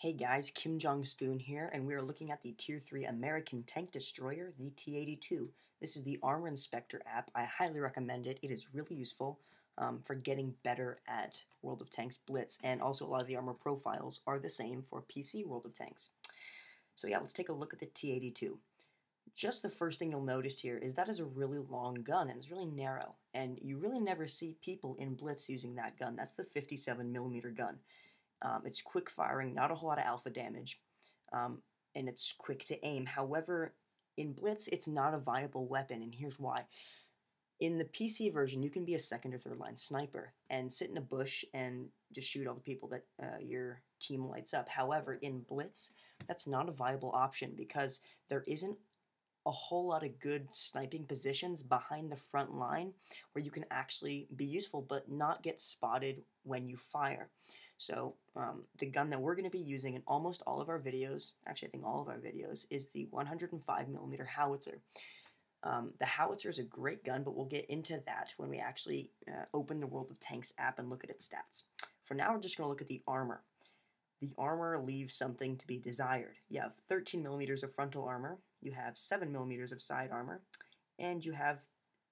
Hey guys, Kim Jong Spoon here, and we are looking at the Tier 3 American Tank Destroyer, the T82. This is the Armor Inspector app. I highly recommend it. It is really useful for getting better at World of Tanks Blitz, and also a lot of the armor profiles are the same for PC World of Tanks. So yeah, let's take a look at the T82. Just the first thing you'll notice here is that is a really long gun, and it's really narrow, and you really never see people in Blitz using that gun. That's the 57mm gun. It's quick firing, not a whole lot of alpha damage, and it's quick to aim. However, in Blitz, it's not a viable weapon, and here's why. In the PC version, you can be a second or third line sniper and sit in a bush and just shoot all the people that your team lights up. However, in Blitz, that's not a viable option because there isn't a whole lot of good sniping positions behind the front line where you can actually be useful but not get spotted when you fire. So the gun that we're going to be using in almost all of our videos, actually I think all of our videos, is the 105mm howitzer. The howitzer is a great gun, but we'll get into that when we actually open the World of Tanks app and look at its stats. For now, we're just going to look at the armor. The armor leaves something to be desired. You have 13mm of frontal armor, you have 7mm of side armor, and you have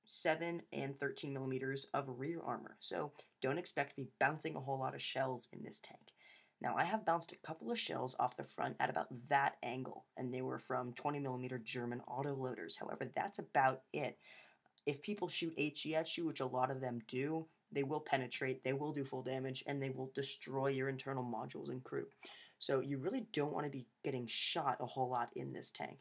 7 and 13mm of rear armor. So don't expect to be bouncing a whole lot of shells in this tank. Now I have bounced a couple of shells off the front at about that angle, and they were from 20mm German autoloaders. However, that's about it. If people shoot HE at you, which a lot of them do, they will penetrate, they will do full damage, and they will destroy your internal modules and crew. So you really don't want to be getting shot a whole lot in this tank.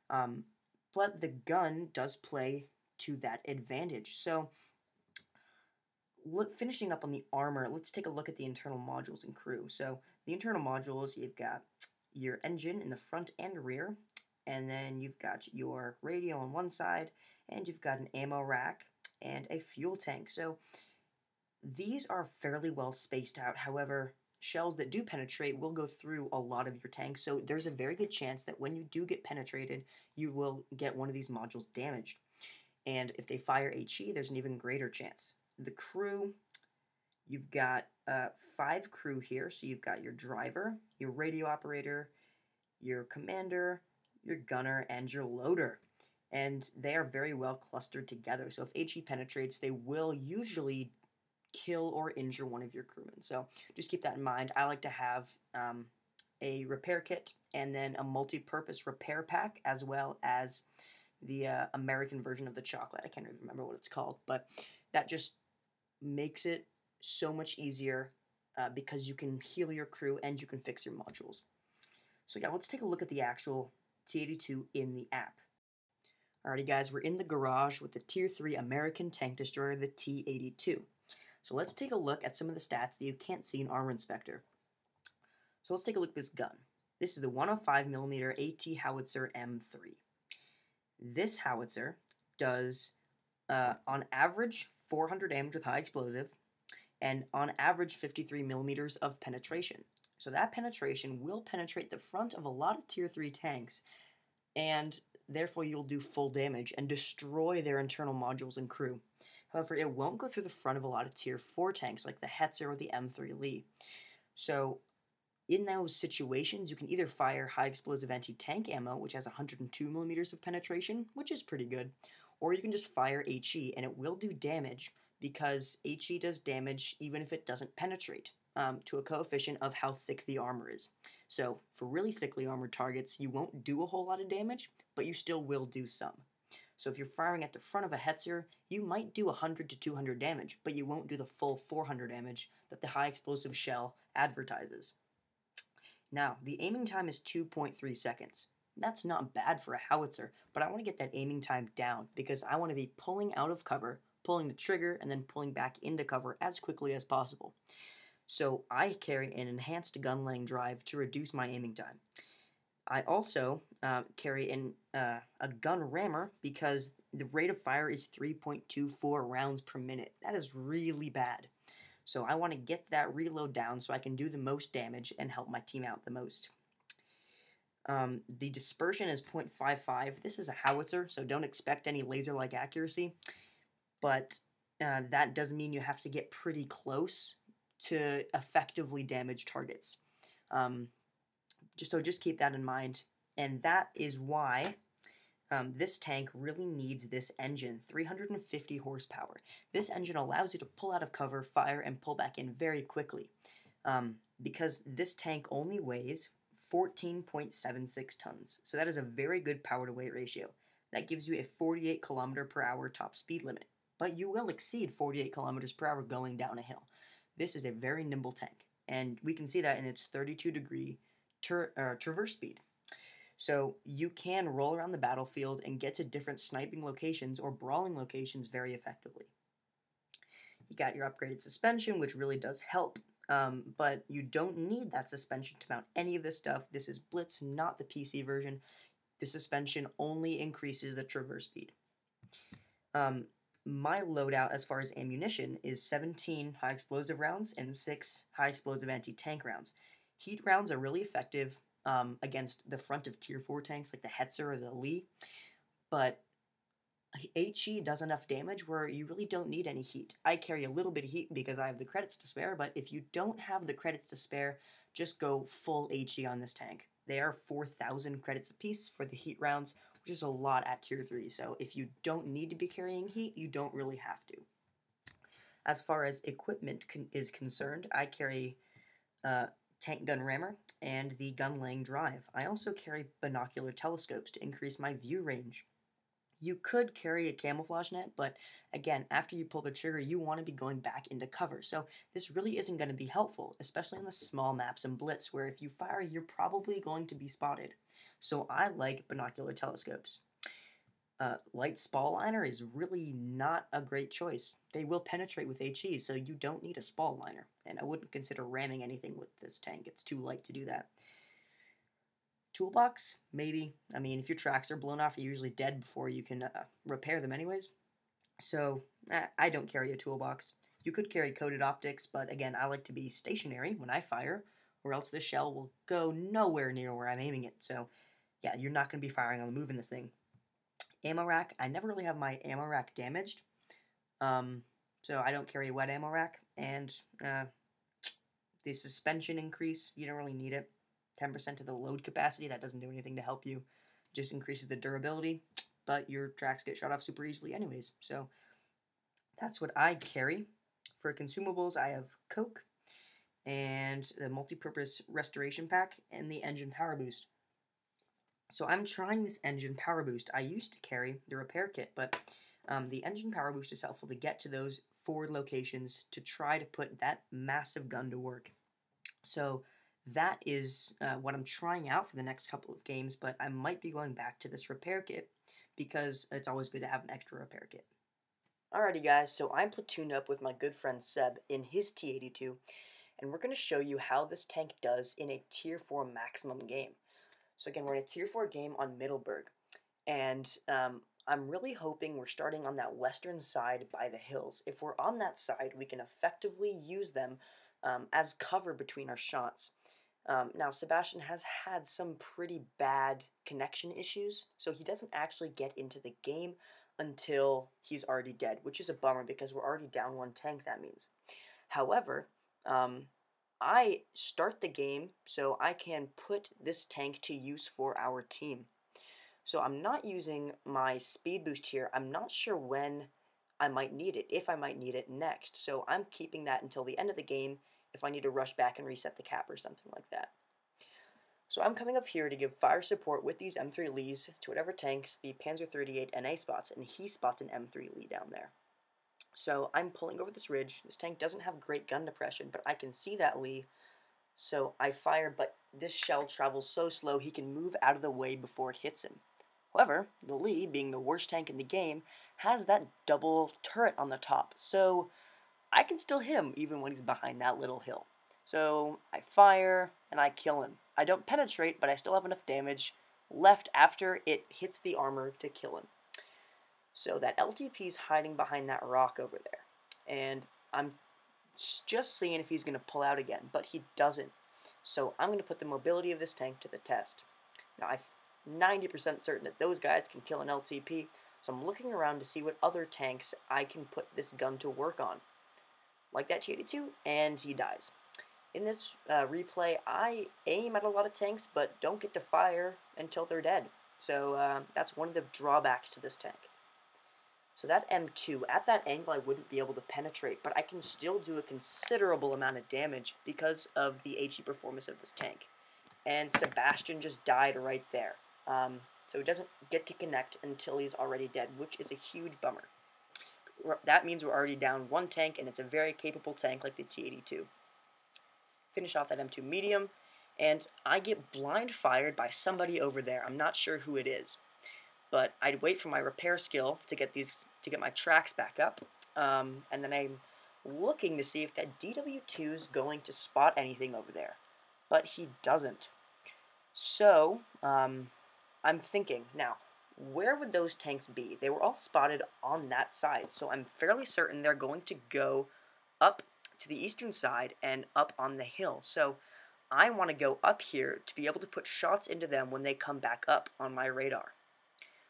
But the gun does play to that advantage. So finishing up on the armor, let's take a look at the internal modules and crew. So the internal modules, you've got your engine in the front and rear, and then you've got your radio on one side, and you've got an ammo rack and a fuel tank. So these are fairly well spaced out. However, shells that do penetrate will go through a lot of your tanks, so there's a very good chance that when you do get penetrated, you will get one of these modules damaged. And if they fire HE, there's an even greater chance. The crew, you've got 5 crew here, so you've got your driver, your radio operator, your commander, your gunner, and your loader. And they are very well clustered together, so if HE penetrates, they will usually kill or injure one of your crewmen. So just keep that in mind. I like to have a repair kit and then a multi-purpose repair pack, as well as the American version of the chocolate. I can't even remember what it's called, but that just makes it so much easier because you can heal your crew and you can fix your modules. So yeah, let's take a look at the actual T82 in the app. Alrighty guys, we're in the garage with the Tier 3 American Tank Destroyer, the T82. So let's take a look at some of the stats that you can't see in Armor Inspector. So let's take a look at this gun. This is the 105mm AT Howitzer M3. This howitzer does, on average, 400 damage with high explosive, and on average 53mm of penetration. So that penetration will penetrate the front of a lot of Tier 3 tanks, and therefore you'll do full damage and destroy their internal modules and crew. However, it won't go through the front of a lot of Tier 4 tanks like the Hetzer or the M3 Lee. So in those situations, you can either fire high explosive anti-tank ammo, which has 102mm of penetration, which is pretty good, or you can just fire HE, and it will do damage because HE does damage even if it doesn't penetrate, to a coefficient of how thick the armor is. So for really thickly armored targets, you won't do a whole lot of damage, but you still will do some. So if you're firing at the front of a Hetzer, you might do 100 to 200 damage, but you won't do the full 400 damage that the high explosive shell advertises. Now, the aiming time is 2.3 seconds. That's not bad for a howitzer, but I want to get that aiming time down because I want to be pulling out of cover, pulling the trigger, and then pulling back into cover as quickly as possible. So I carry an enhanced gun laying drive to reduce my aiming time. I also carry a gun rammer because the rate of fire is 3.24 rounds per minute. That is really bad. So I want to get that reload down so I can do the most damage and help my team out the most. The dispersion is 0.55. This is a howitzer, so don't expect any laser-like accuracy. But that does mean you have to get pretty close to effectively damage targets. Just keep that in mind, and that is why this tank really needs this engine, 350 horsepower. This engine allows you to pull out of cover, fire, and pull back in very quickly, because this tank only weighs 14.76 tons. So that is a very good power to weight ratio. That gives you a 48 kilometer per hour top speed limit, but you will exceed 48 kilometers per hour going down a hill. This is a very nimble tank, and we can see that in its 32-degree traverse speed. So you can roll around the battlefield and get to different sniping locations or brawling locations very effectively. You got your upgraded suspension, which really does help, but you don't need that suspension to mount any of this stuff. This is Blitz, not the PC version. The suspension only increases the traverse speed. My loadout as far as ammunition is 17 high explosive rounds and 6 high explosive anti-tank rounds. Heat rounds are really effective against the front of tier 4 tanks like the Howitzer or the Lee, but HE does enough damage where you really don't need any heat. I carry a little bit of heat because I have the credits to spare, but if you don't have the credits to spare, just go full HE on this tank. They are 4,000 credits apiece for the heat rounds, which is a lot at tier 3, so if you don't need to be carrying heat, you don't really have to. As far as equipment is concerned, I carry tank gun rammer and the gun laying drive. I also carry binocular telescopes to increase my view range. You could carry a camouflage net, but again, after you pull the trigger, you want to be going back into cover. So this really isn't going to be helpful, especially on the small maps and Blitz, where if you fire, you're probably going to be spotted. So I like binocular telescopes. Light spall liner is really not a great choice. They will penetrate with HE, so you don't need a spall liner. And I wouldn't consider ramming anything with this tank. It's too light to do that. Toolbox? Maybe. I mean, if your tracks are blown off, you're usually dead before you can repair them anyways. So, I don't carry a toolbox. You could carry coated optics, but again, I like to be stationary when I fire, or else the shell will go nowhere near where I'm aiming it. So, yeah, you're not going to be firing on the move in this thing. Ammo rack. I never really have my ammo rack damaged, so I don't carry a wet ammo rack. And the suspension increase, you don't really need it. 10% of the load capacity, that doesn't do anything to help you. Just increases the durability, but your tracks get shot off super easily anyways. So that's what I carry. For consumables, I have Coke and the multi-purpose restoration pack and the engine power boost. So I'm trying this engine power boost. I used to carry the repair kit, but the engine power boost is helpful to get to those forward locations to try to put that massive gun to work. So that is what I'm trying out for the next couple of games, but I might be going back to this repair kit because it's always good to have an extra repair kit. Alrighty guys, so I'm platooned up with my good friend Seb in his T82, and we're going to show you how this tank does in a tier 4 maximum game. So again, we're in a tier 4 game on Middleburg, and I'm really hoping we're starting on that western side by the hills. If we're on that side, we can effectively use them as cover between our shots. Now, Sebastian has had some pretty bad connection issues, so he doesn't actually get into the game until he's already dead, which is a bummer because we're already down one tank, that means. However, I start the game so I can put this tank to use for our team. So I'm not using my speed boost here. I'm not sure when I might need it, if I might need it next. So I'm keeping that until the end of the game if I need to rush back and reset the cap or something like that. So I'm coming up here to give fire support with these M3 Lees to whatever tanks the Panzer 38 NA spots, and he spots an M3 Lee down there. So I'm pulling over this ridge. This tank doesn't have great gun depression, but I can see that Lee. So I fire, but this shell travels so slow he can move out of the way before it hits him. However, the Lee, being the worst tank in the game, has that double turret on the top, so I can still hit him even when he's behind that little hill. So I fire, and I kill him. I don't penetrate, but I still have enough damage left after it hits the armor to kill him. So that LTP's hiding behind that rock over there, and I'm just seeing if he's going to pull out again, but he doesn't. So I'm going to put the mobility of this tank to the test. Now, I'm 90% certain that those guys can kill an LTP, so I'm looking around to see what other tanks I can put this gun to work on. Like that T82, and he dies. in this replay, I aim at a lot of tanks, but don't get to fire until they're dead. So that's one of the drawbacks to this tank. So that M2, at that angle I wouldn't be able to penetrate, but I can still do a considerable amount of damage because of the HE performance of this tank. And Sebastian just died right there. So he doesn't get to connect until he's already dead, which is a huge bummer. That means we're already down one tank, and it's a very capable tank like the T82. Finish off that M2 medium, and I get blind fired by somebody over there. I'm not sure who it is, but I'd wait for my repair skill to get my tracks back up, and then I'm looking to see if that DW2 is going to spot anything over there, but he doesn't. So I'm thinking now, where would those tanks be? They were all spotted on that side, so I'm fairly certain they're going to go up to the eastern side and up on the hill. So I want to go up here to be able to put shots into them when they come back up on my radar.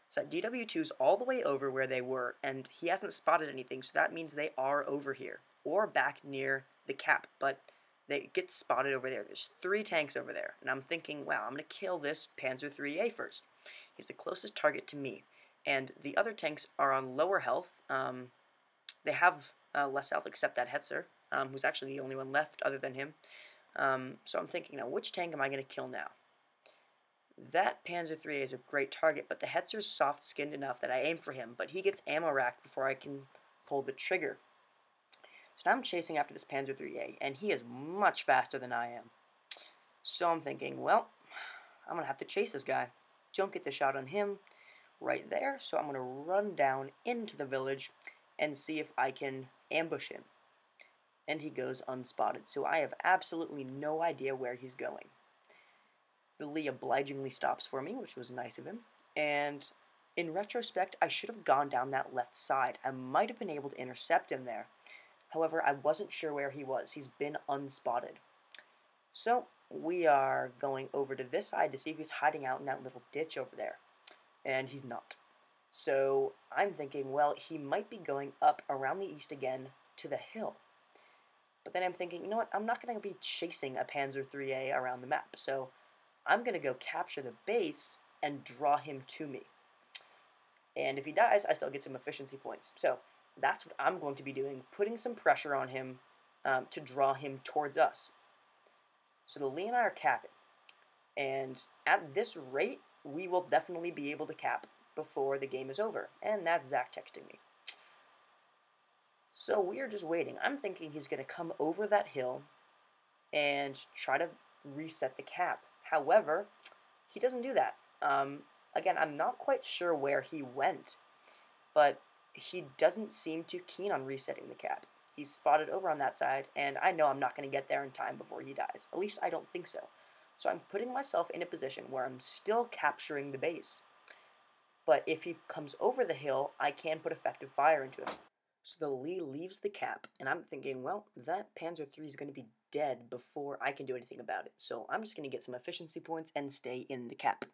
So that DW2 is all the way over where they were, and he hasn't spotted anything, so that means they are over here, or back near the cap, but they get spotted over there. There's 3 tanks over there, and I'm thinking, wow, I'm going to kill this Panzer IIIA first. He's the closest target to me, and the other tanks are on lower health. They have less health except that howitzer, who's actually the only one left other than him. So I'm thinking, now, which tank am I going to kill now? That Panzer IIIA is a great target, but the Hetzer's soft-skinned enough that I aim for him, but he gets ammo racked before I can pull the trigger. So now I'm chasing after this Panzer IIIA, and he is much faster than I am. So I'm thinking, well, I'm going to have to chase this guy. Don't get the shot on him right there, so I'm going to run down into the village and see if I can ambush him. And he goes unspotted, so I have absolutely no idea where he's going. The Lee obligingly stops for me, which was nice of him, and in retrospect, I should have gone down that left side. I might have been able to intercept him there. However, I wasn't sure where he was. He's been unspotted. So we are going over to this side to see if he's hiding out in that little ditch over there, and he's not. So I'm thinking, well, he might be going up around the east again to the hill. But then I'm thinking, you know what, I'm not going to be chasing a Panzer IIIA around the map, so I'm going to go capture the base and draw him to me. And if he dies, I still get some efficiency points. So that's what I'm going to be doing, putting some pressure on him to draw him towards us. So the Lee and I are capping. And at this rate, we will definitely be able to cap before the game is over. And that's Zach texting me. So we are just waiting. I'm thinking he's going to come over that hill and try to reset the cap. However, he doesn't do that. Again, I'm not quite sure where he went, but he doesn't seem too keen on resetting the cap. He's spotted over on that side, and I know I'm not going to get there in time before he dies. At least I don't think so. So I'm putting myself in a position where I'm still capturing the base. But if he comes over the hill, I can put effective fire into him. So the Lee leaves the cap, and I'm thinking, well, that Panzer III is going to be dead before I can do anything about it. So I'm just going to get some efficiency points and stay in the cap.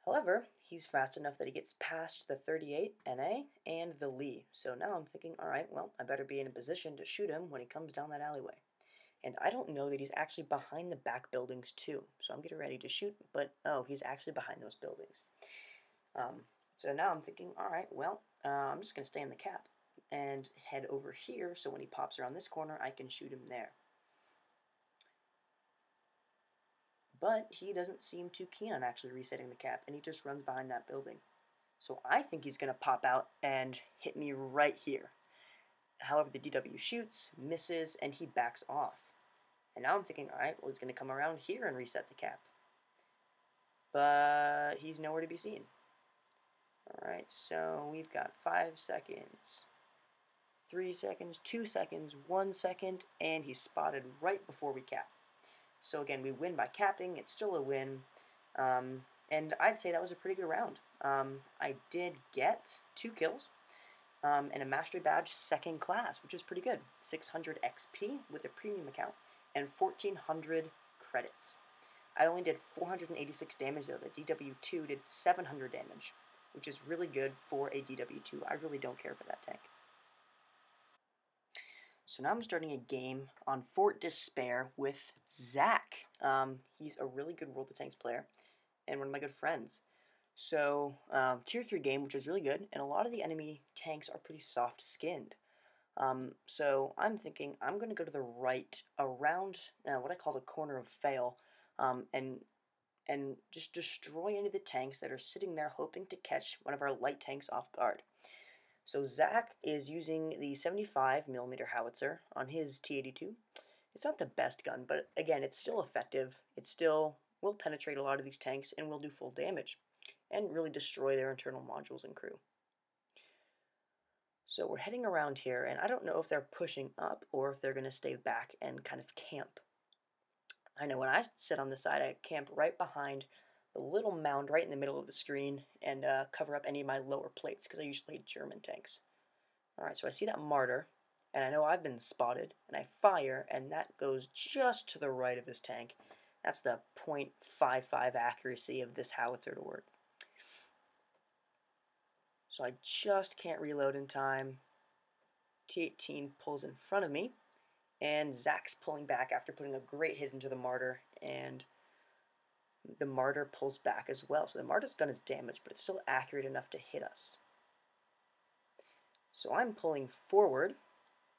However, he's fast enough that he gets past the 38 NA and the Lee. So now I'm thinking, alright, well, I better be in a position to shoot him when he comes down that alleyway. And I don't know that he's actually behind the back buildings too. So I'm getting ready to shoot, but oh, he's actually behind those buildings. So now I'm thinking, alright, well, I'm just going to stay in the cap and head over here so when he pops around this corner, I can shoot him there. But he doesn't seem too keen on actually resetting the cap, and he just runs behind that building. So I think he's going to pop out and hit me right here. However, the DW shoots, misses, and he backs off. And now I'm thinking, alright, well, he's going to come around here and reset the cap. But he's nowhere to be seen. Alright, so we've got 5 seconds, 3 seconds, 2 seconds, 1 second, and he's spotted right before we cap. So again, we win by capping. It's still a win, and I'd say that was a pretty good round. I did get 2 kills and a mastery badge 2nd class, which is pretty good. 600 XP with a premium account and 1,400 credits. I only did 486 damage though. The DW2 did 700 damage, which is really good for a DW2. I really don't care for that tank. So now I'm starting a game on Fort Despair with Zach. He's a really good World of Tanks player and one of my good friends. So, tier 3 game, which is really good, and a lot of the enemy tanks are pretty soft-skinned. So I'm thinking I'm going to go to the right around what I call the corner of fail, and just destroy any of the tanks that are sitting there hoping to catch one of our light tanks off guard. So Zach is using the 75mm howitzer on his T82. It's not the best gun, but again, it's still effective. It still will penetrate a lot of these tanks and will do full damage and really destroy their internal modules and crew. So we're heading around here, and I don't know if they're pushing up or if they're going to stay back and kind of camp. I know when I sit on the side, I camp right behind the little mound right in the middle of the screen and cover up any of my lower plates because I usually hate German tanks. Alright, so I see that martyr, and I know I've been spotted, and I fire, and that goes just to the right of this tank. That's the .55 accuracy of this howitzer to work. So I just can't reload in time. T18 pulls in front of me, and Zach's pulling back after putting a great hit into the martyr, and the martyr pulls back as well. So the martyr's gun is damaged, but it's still accurate enough to hit us. So I'm pulling forward,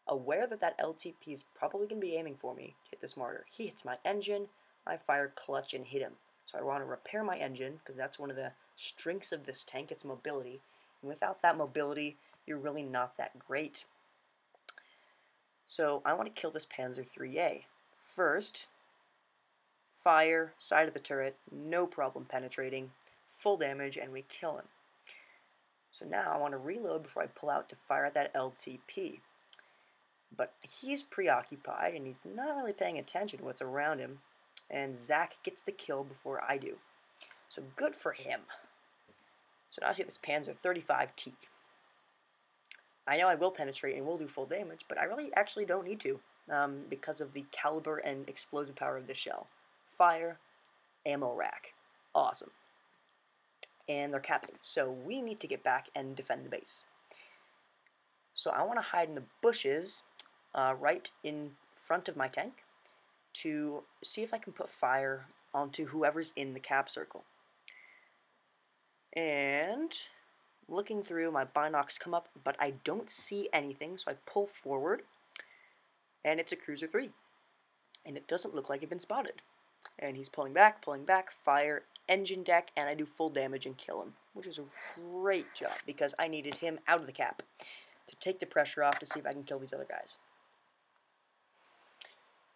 aware that that LTP is probably going to be aiming for me to hit this martyr. He hits my engine, I fire clutch and hit him. So I want to repair my engine, because that's one of the strengths of this tank, its mobility. And without that mobility, you're really not that great. So I want to kill this Panzer IIIA. First, fire, side of the turret, no problem penetrating, full damage, and we kill him. So now I want to reload before I pull out to fire at that LTP. But he's preoccupied, and he's not really paying attention to what's around him, and Zach gets the kill before I do. So good for him. So now I see this Panzer 35T. I know I will penetrate and will do full damage, but I really actually don't need to because of the caliber and explosive power of this shell. Fire, ammo rack. Awesome. And they're capping, so we need to get back and defend the base. So I want to hide in the bushes right in front of my tank to see if I can put fire onto whoever's in the cap circle. And looking through, my binocs come up, but I don't see anything, so I pull forward, and it's a Cruiser 3. And it doesn't look like he'd been spotted. And he's pulling back, fire, engine deck, and I do full damage and kill him, which is a great job because I needed him out of the cap to take the pressure off to see if I can kill these other guys.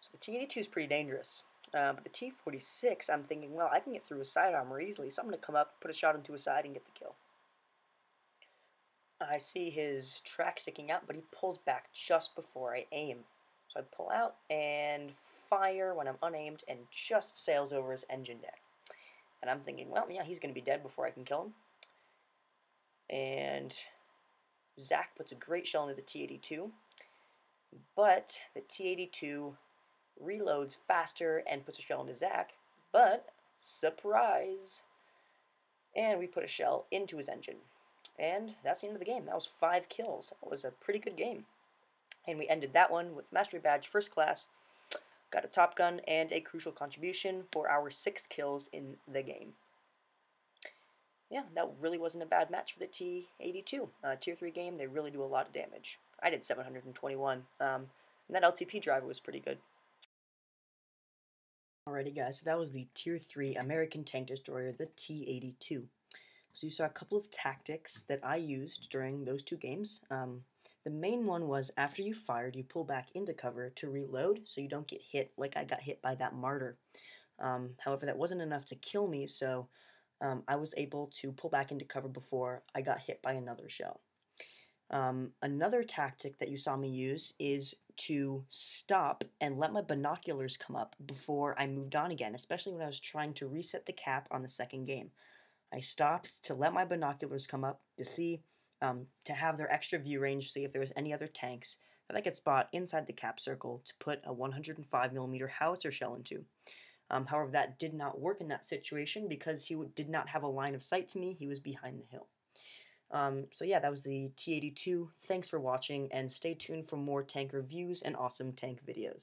So the T82 is pretty dangerous, but the T46, I'm thinking, well, I can get through a side armor easily, so I'm going to come up, put a shot into his side, and get the kill. I see his track sticking out, but he pulls back just before I aim. So I pull out and fire when I'm unaimed and just sails over his engine deck. And I'm thinking, well, yeah, he's going to be dead before I can kill him. And Zach puts a great shell into the T82, but the T82 reloads faster and puts a shell into Zach, but surprise! And we put a shell into his engine. And that's the end of the game. That was 5 kills. That was a pretty good game. And we ended that one with Mastery Badge First Class, got a Top Gun, and a crucial contribution for our 6 kills in the game. Yeah, that really wasn't a bad match for the T82. Tier 3 game, they really do a lot of damage. I did 721, and that LTP driver was pretty good. Alrighty guys, so that was the Tier 3 American Tank Destroyer, the T82. So you saw a couple of tactics that I used during those 2 games. The main one was after you fired, you pull back into cover to reload so you don't get hit like I got hit by that martyr. However, that wasn't enough to kill me, so I was able to pull back into cover before I got hit by another shell. Another tactic that you saw me use is to stop and let my binoculars come up before I moved on again, especially when I was trying to reset the cap on the second game. I stopped to let my binoculars come up to see, to have their extra view range, see if there was any other tanks that I could spot inside the cap circle to put a 105mm howitzer shell into. However, that did not work in that situation because he did not have a line of sight to me. He was behind the hill. So yeah, that was the T82. Thanks for watching, and stay tuned for more tank reviews and awesome tank videos.